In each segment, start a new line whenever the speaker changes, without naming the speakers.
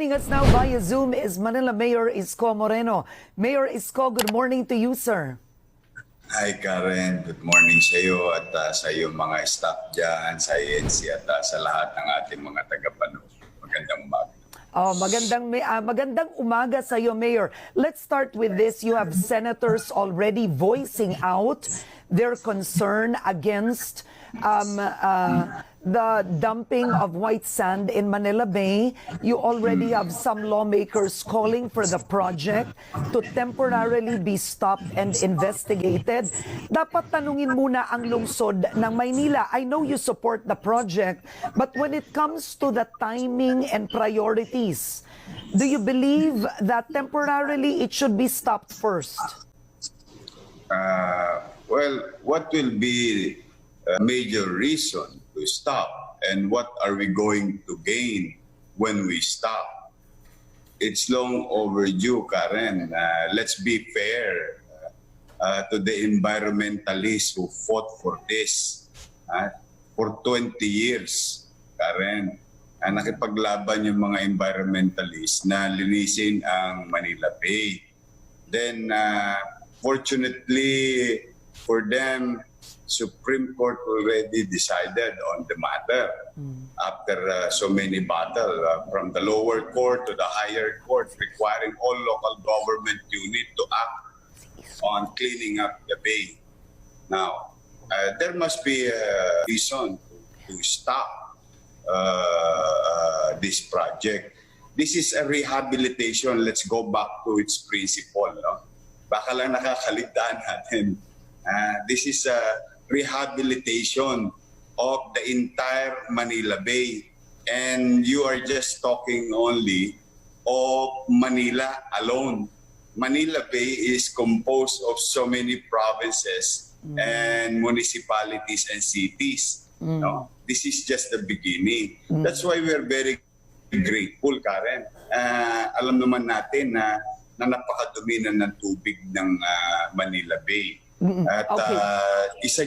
Joining us now via Zoom is Manila Mayor ISKO Moreno. Mayor ISKO, good morning to you, sir.
Hi Karen, good morning sa iyo at sa iyong mga staff dyan, sa INC at sa lahat ng ating mga tagapanood. Magandang umaga.
Oh, magandang umaga sa iyo, Mayor. Let's start with this. You have senators already voicing out their concern against the dumping of white sand in Manila Bay. You already have some lawmakers calling for the project to temporarily be stopped and investigated. Dapat tanungin muna ang lungsod ng Maynila. I know you support the project, but when it comes to the timing and priorities, do you believe that temporarily it should be stopped first?
Well, what will be a major reason to stop and what are we going to gain when we stop? It's long overdue, Karen. Let's be fair to the environmentalists who fought for this for 20 years, Karen. Nakipaglaban yung mga environmentalists na linisin ang Manila Bay. Then, fortunately for them, Supreme Court already decided on the matter after so many battles from the lower court to the higher court, requiring all local government units to act on cleaning up the bay. Now, there must be a reason to stop this project. This is a rehabilitation. Let's go back to its principle. No? Baka lang nakakaligtaan natin. This is a rehabilitation of the entire Manila Bay. And you are just talking only of Manila alone. Manila Bay is composed of so many provinces and municipalities and cities. No? This is just the beginning. That's why we are very grateful, Karen. Alam naman natin na napakadumi na ng tubig ng Manila Bay. At isa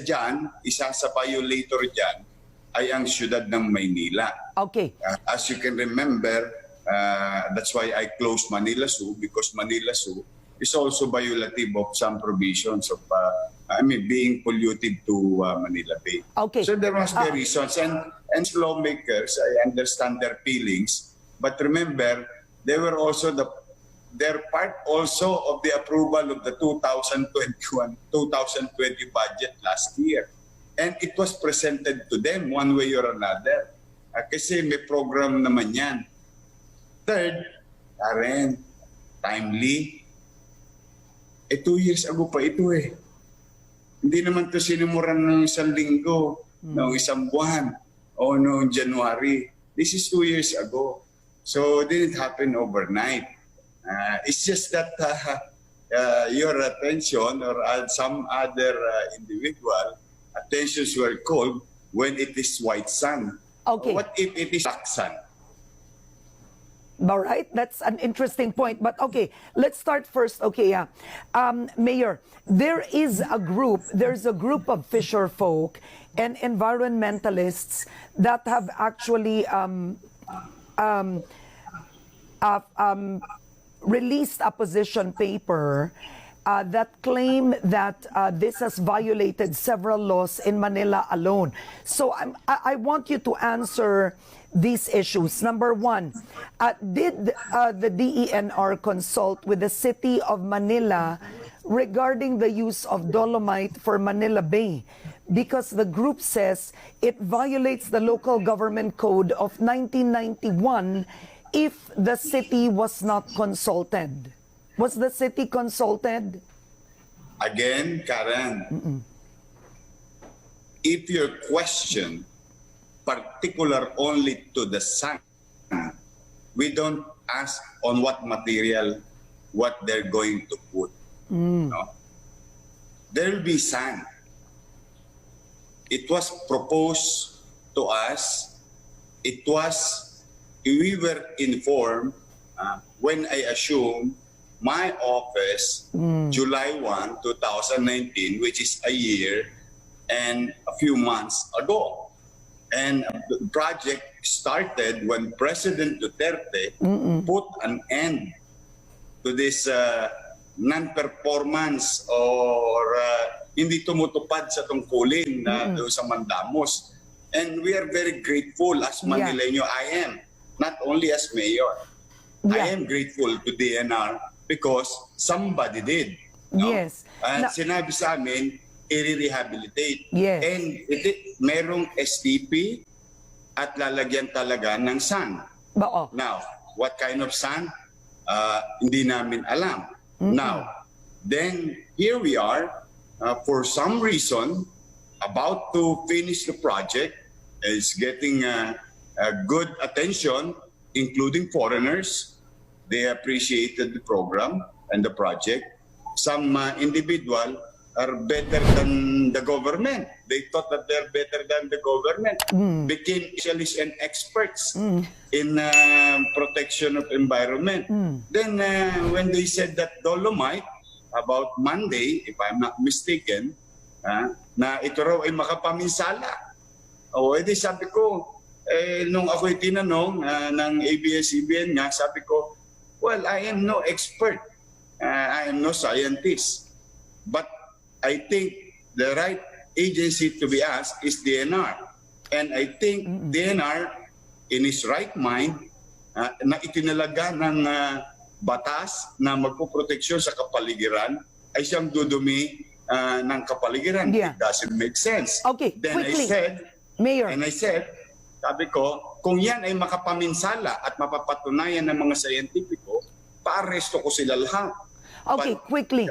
sa violator dyan ay ang siyudad ng Maynila.
Okay.
As you can remember, that's why I closed Manila Zoo, because Manila Zoo is also violative of some provisions of being polluted to Manila Bay.
Okay.
So there must be reasons. And lawmakers, I understand their feelings, but remember, they were also they're part also of the approval of the 2020 budget last year. And it was presented to them one way or another. Kasi may program naman yan. Third, Karen, timely. 2 years ago pa ito eh. Hindi naman ito sinimuran ng isang linggo, ng isang buwan, o noong January. This is 2 years ago. So it didn't happen overnight. It's just that your attention or some other individual attentions were called when it is white sand.
Okay.
What if it is black sand?
All right, that's an interesting point. But okay, let's start first. Okay, Mayor, there's a group of fisher folk and environmentalists that have actually released a position paper that claim that this has violated several laws in Manila alone. So I want you to answer these issues. Number one, did the DENR consult with the City of Manila regarding the use of dolomite for Manila Bay? Because the group says it violates the local government code of 1991 if the city was not consulted. Was the city consulted?
Again, Karen, if your question particular only to the sand, we don't ask on what material, what they're going to put. No? There will be sand. It was proposed to us. We were informed when I assumed my office, July 1, 2019, which is a year and a few months ago. And the project started when President Duterte put an end to this non-performance or hindi tumutupad sa tungkulin na doon sa Mandamos. And we are very grateful as Manileño. I am, not only as mayor. I am grateful to DNR because somebody did. No?
Yes.
And sinabi sa amin, i-rehabilitate.
Yes.
And merong STP at lalagyan talaga ng sand. Now, what kind of sand? Hindi namin alam. Now, then here we are, for some reason, about to finish the project. Is getting a good attention, including foreigners. They appreciated the program and the project. Some individual are better than the government. They thought that they're better than the government. Became specialists and experts in protection of environment. Then when they said that dolomite, about Monday, if I'm not mistaken, na ito raw ay makapaminsala. O, edi sabi ko, nung ako'y tinanong ng ABS-CBN nga, sabi ko, well, I am no expert. I am no scientist. But I think the right agency to be asked is DNR. And I think DNR, in his right mind, na itinalaga ng batas na magpoproteksyon sa kapaligiran, ay siyang dudumi ng kapaligiran. It doesn't make sense.
Okay,
Then
quickly.
I said,
Mayor.
And I said, sabi ko, kung yan ay makapaminsala at mapapatunayan ng mga scientifico, paaresto ko sila lahat.
Okay, quickly.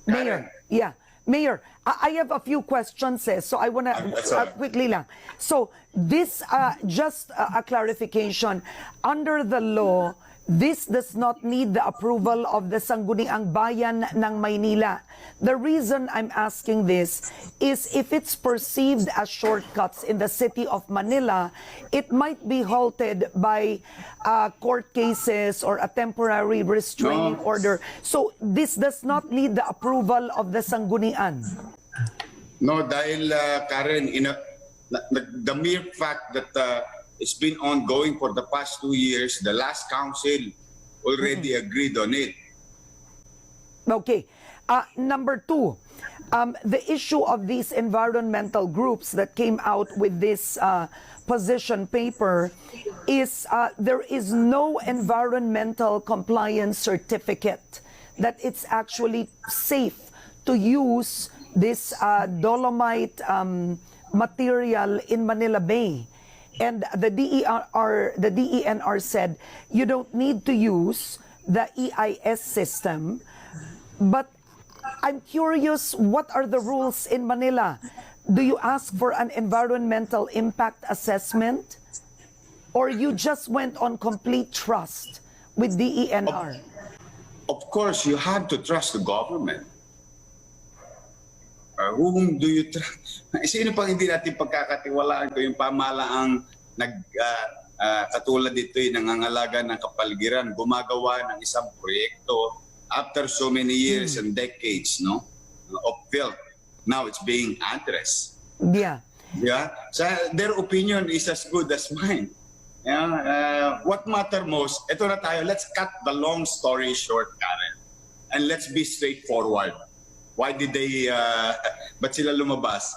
Mayor. Yeah. Mayor, I have a few questions, so I want to quickly lang. So this, just a clarification, under the law, this does not need the approval of the Sangguniang Bayan ng Maynila. The reason I'm asking this is if it's perceived as shortcuts in the city of Manila, it might be halted by court cases or a temporary restraining order. So this does not need the approval of the Sanggunian.
No, dahil Karen, the mere fact that it's been ongoing for the past 2 years. The last council already agreed on it.
Okay. Number two, the issue of these environmental groups that came out with this position paper is there is no environmental compliance certificate that it's actually safe to use this dolomite material in Manila Bay. And the DENR said you don't need to use the EIS system. But I'm curious, what are the rules in Manila? Do you ask for an environmental impact assessment? Or you just went on complete trust with DENR?
Of course, you have to trust the government. Whom do you trust? Sino pang hindi natin pagkakatiwalaan ko yung pamahalaang katulad dito yung nangangalaga ng kapaligiran, gumagawa ng isang proyekto after so many years and decades, no, of filth. Now it's being addressed.
Yeah.
Yeah. So their opinion is as good as mine. Yeah. What matter most, ito na tayo, let's cut the long story short, Karen. And let's be straightforward. Why did they, ba't sila lumabas?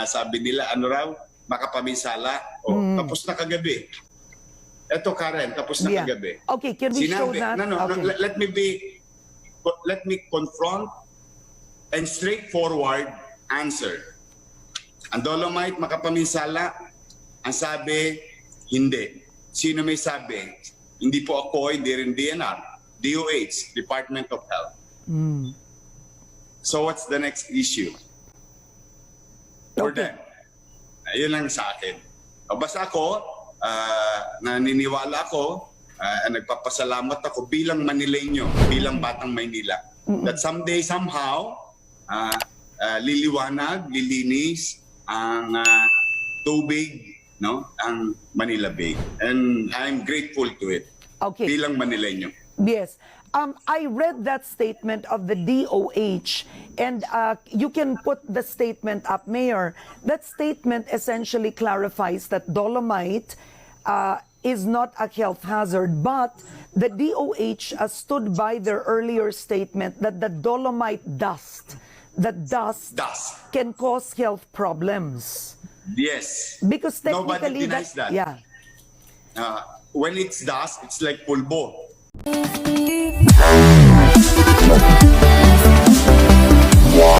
Sabi nila, ano raw, makapaminsala. Tapos na kagabi. Eto Karen, tapos na kagabi.
Okay, can we show that?
Let me confront and straightforward answer. Ang dolomite makapaminsala, ang sabi, hindi. Sino may sabi? Hindi po ako, hindi rin DNR. DOH, Department of Health. So what's the next issue for them? Ayun lang sa akin. Basta ako, naniniwala ako, nagpapasalamat ako bilang Manileño, bilang Batang Maynila, that someday, somehow, liliwanag, lilinis ang tubig, no, ang Manila Bay. And I'm grateful to it.
Okay.
Bilang Manileño.
Yes. I read that statement of the DOH, and you can put the statement up, Mayor. That statement essentially clarifies that dolomite is not a health hazard, but the DOH stood by their earlier statement that the dolomite dust,
Dust.
can cause health problems.
Yes.
Because technically,
Nobody denies that.
yeah.
When it's dust, it's like pulbo.